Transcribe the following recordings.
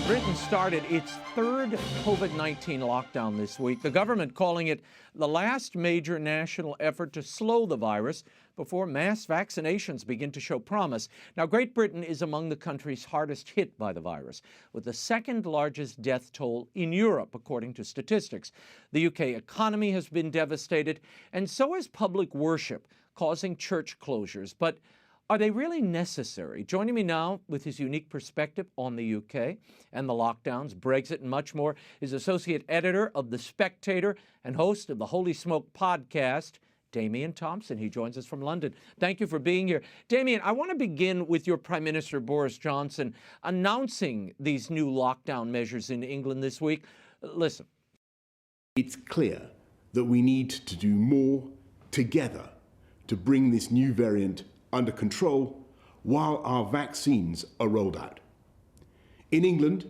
Britain started its third COVID-19 lockdown this week, the government calling it the last major national effort to slow the virus before mass vaccinations begin to show promise. Now, Great Britain is among the countries hardest hit by the virus, with the second largest death toll in Europe, according to statistics. The UK economy has been devastated, and so has public worship, causing church closures. But are they really necessary? Joining me now with his unique perspective on the UK and the lockdowns, Brexit, and much more is associate editor of The Spectator and host of the Holy Smoke podcast, Damian Thompson. He joins us from London. Thank you for being here. Damian, I want to begin with your Prime Minister, Boris Johnson, announcing these new lockdown measures in England this week. Listen. It's clear that we need to do more together to bring this new variant under control while our vaccines are rolled out. In England,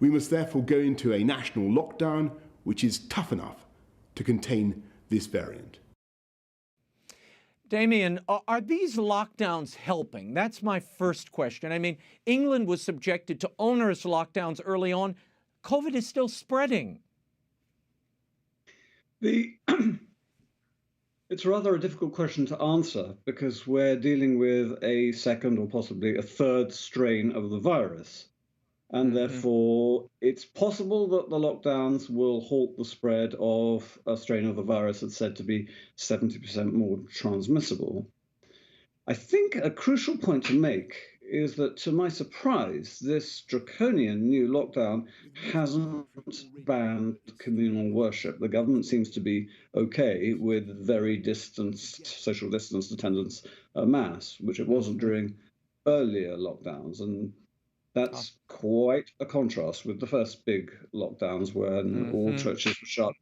we must therefore go into a national lockdown which is tough enough to contain this variant. Damian, are these lockdowns helping? That's my first question. I mean, England was subjected to onerous lockdowns early on. COVID is still spreading. It's rather a difficult question to answer because we're dealing with a second or possibly a third strain of the virus. And therefore, it's possible that the lockdowns will halt the spread of a strain of the virus that's said to be 70% more transmissible. I think a crucial point to make is that, to my surprise, this draconian new lockdown hasn't banned communal worship. The government seems to be okay with very distanced, social distanced attendance at Mass, which it wasn't during earlier lockdowns. And that's quite a contrast with the first big lockdowns when all churches were shut,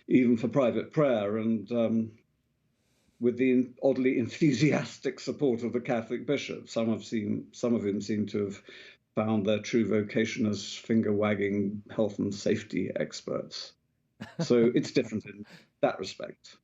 even for private prayer, and with the oddly enthusiastic support of the Catholic bishops. Some of them seem to have found their true vocation as finger-wagging health and safety experts. So it's different in that respect.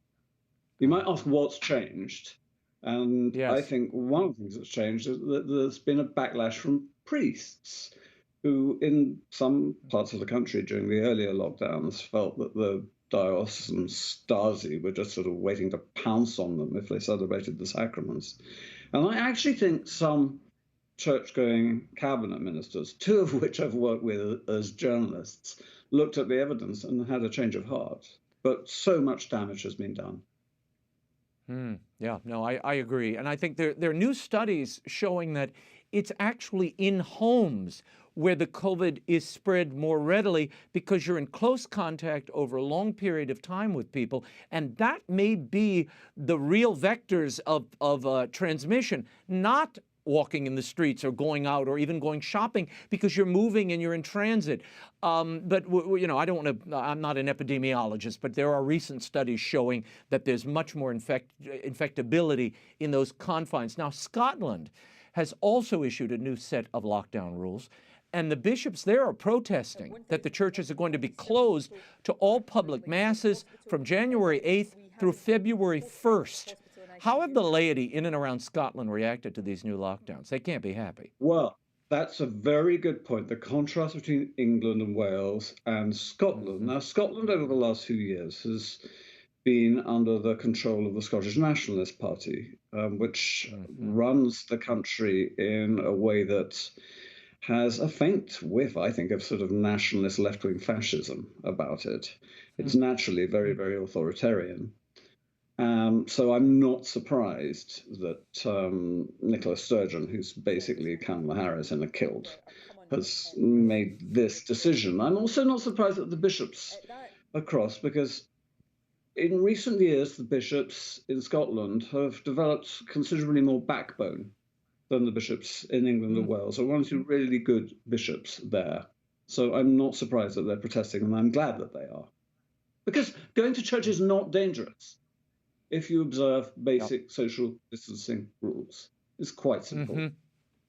You might ask what's changed, and yes. I think one of the things that's changed is that there's been a backlash from priests who, in some parts of the country during the earlier lockdowns, felt that the diocesan Stasi were just sort of waiting to pounce on them if they celebrated the sacraments. And I actually think some church-going cabinet ministers, two of which I've worked with as journalists, looked at the evidence and had a change of heart. But so much damage has been done. Yeah, no, I agree. And I think there are new studies showing that it's actually in homes where the COVID is spread more readily because you're in close contact over a long period of time with people. And that may be the real vectors of transmission, not walking in the streets or going out or even going shopping because you're moving and you're in transit. But you know, I'm not an epidemiologist, but there are recent studies showing that there's much more infectability in those confines. Now, Scotland has also issued a new set of lockdown rules, and the bishops there are protesting that the churches are going to be closed to all public masses from January 8th through February 1st. How have the laity in and around Scotland reacted to these new lockdowns? They can't be happy. Well, that's a very good point. The contrast between England and Wales and Scotland. Now, Scotland over the last few years has been under the control of the Scottish Nationalist Party, which runs the country in a way that has a faint whiff, I think, of sort of nationalist left-wing fascism about it. It's naturally very, very authoritarian. So I'm not surprised that Nicola Sturgeon, who's basically Kamala Harris in a kilt, has made this decision. I'm also not surprised that the bishops are cross, because in recent years, the bishops in Scotland have developed considerably more backbone than the bishops in England and Wales. So one or two really good bishops there. So I'm not surprised that they're protesting, and I'm glad that they are. Because going to church is not dangerous if you observe basic social distancing rules. It's quite simple.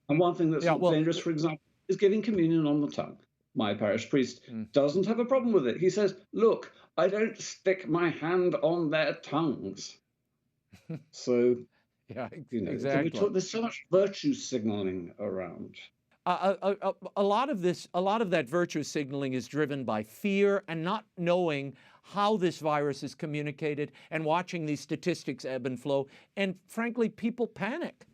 And one thing that's not dangerous, for example, is giving communion on the tongue. My parish priest doesn't have a problem with it. He says, look, I don't stick my hand on their tongues. So, yeah, you know, exactly. there's so much virtue signaling around. A lot of this, a lot of that virtue signaling is driven by fear and not knowing how this virus is communicated and watching these statistics ebb and flow. And frankly, people panic.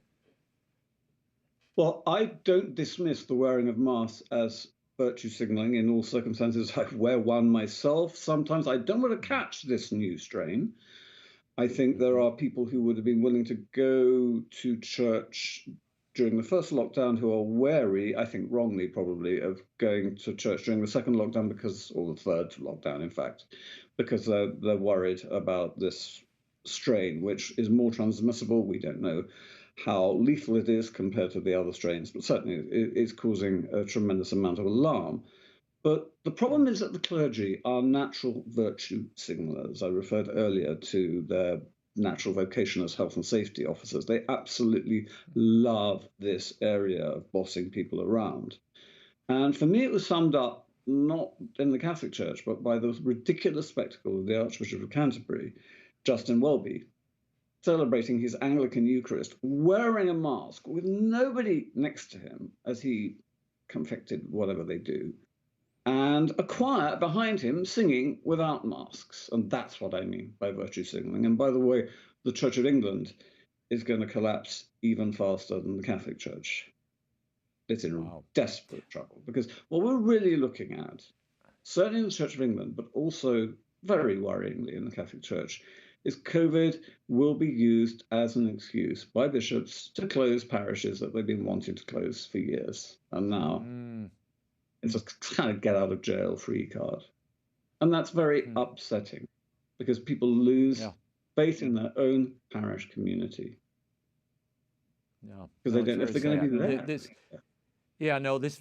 Well, I don't dismiss the wearing of masks as virtue signaling in all circumstances. I wear one myself. Sometimes I don't want to catch this new strain. I think there are people who would have been willing to go to church during the first lockdown who are wary, I think wrongly probably, of going to church during the second lockdown or the third lockdown, in fact, because they're worried about this strain, which is more transmissible. We don't know how lethal it is compared to the other strains, but certainly it's causing a tremendous amount of alarm. But the problem is that the clergy are natural virtue signalers. I referred earlier to their natural vocation as health and safety officers. They absolutely love this area of bossing people around. And for me, it was summed up not in the Catholic Church, but by the ridiculous spectacle of the Archbishop of Canterbury, Justin Welby, celebrating his Anglican Eucharist, wearing a mask with nobody next to him as he confected whatever they do, and a choir behind him singing without masks. And that's what I mean by virtue signaling. And by the way, the Church of England is going to collapse even faster than the Catholic Church. It's in desperate trouble, because what we're really looking at, certainly in the Church of England, but also very worryingly in the Catholic Church, is COVID will be used as an excuse by bishops to close parishes that they've been wanting to close for years. And now it's a kind of get out of jail free card. And that's very upsetting, because people lose faith in their own parish community. Because they don't know if they're going to be there. This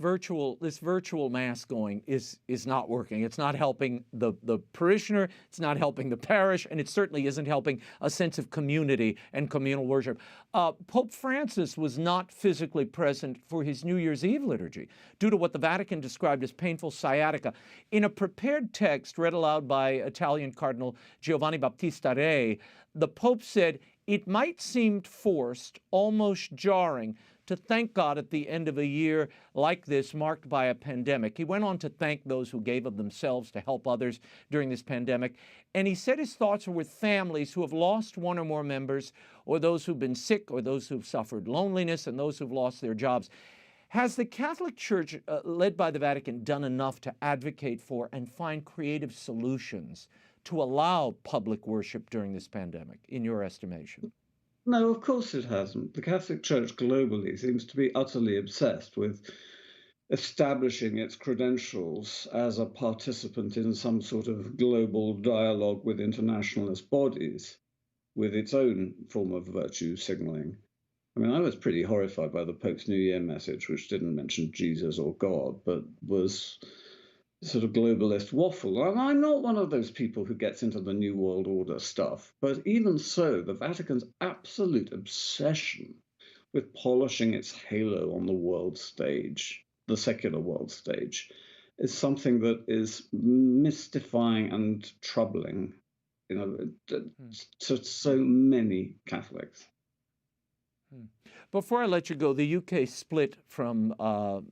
virtual mass going is not working. It's not helping the parishioner, it's not helping the parish, and it certainly isn't helping a sense of community and communal worship. Pope Francis was not physically present for his New Year's Eve liturgy due to what the Vatican described as painful sciatica. In a prepared text read aloud by Italian Cardinal Giovanni Battista Re, the Pope said, "It might seem forced, almost jarring, to thank God at the end of a year like this marked by a pandemic." He went on to thank those who gave of themselves to help others during this pandemic. And he said his thoughts are with families who have lost one or more members, or those who've been sick, or those who've suffered loneliness, and those who've lost their jobs. Has the Catholic Church, led by the Vatican, done enough to advocate for and find creative solutions to allow public worship during this pandemic, in your estimation? No, of course it hasn't. The Catholic Church globally seems to be utterly obsessed with establishing its credentials as a participant in some sort of global dialogue with internationalist bodies, with its own form of virtue signaling. I mean, I was pretty horrified by the Pope's New Year message, which didn't mention Jesus or God, but was sort of globalist waffle. And I'm not one of those people who gets into the New World Order stuff, but even so, the Vatican's absolute obsession with polishing its halo on the world stage, the secular world stage, is something that is mystifying and troubling, to so many Catholics. Before I let you go, the UK split from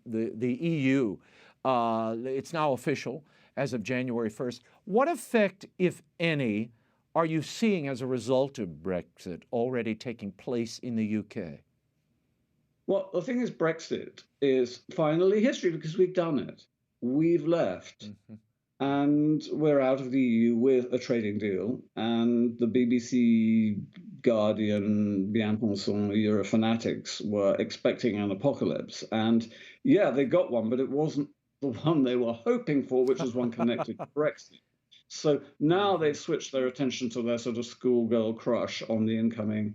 the EU. It's now official as of January 1st. What effect, if any, are you seeing as a result of Brexit already taking place in the UK? Well, the thing is, Brexit is finally history because we've done it. We've left. And we're out of the EU with a trading deal. And the BBC, Guardian, Bien Pensant, Eurofanatics were expecting an apocalypse. And yeah, they got one, but it wasn't the one they were hoping for, which was one connected to Brexit. So now they've switched their attention to their sort of schoolgirl crush on the incoming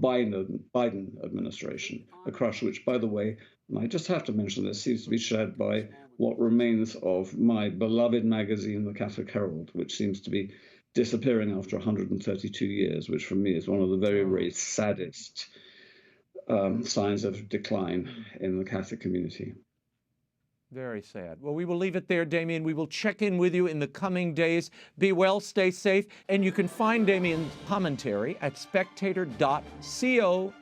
Biden administration, a crush which, by the way, and I just have to mention this, seems to be shared by what remains of my beloved magazine, The Catholic Herald, which seems to be disappearing after 132 years, which for me is one of the very, very saddest signs of decline in the Catholic community. Very sad. Well, we will leave it there, Damian. We will check in with you in the coming days. Be well, stay safe, and you can find Damian's commentary at spectator.co.uk.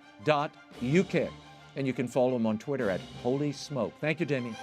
And you can follow him on Twitter at Holy Smoke. Thank you, Damian.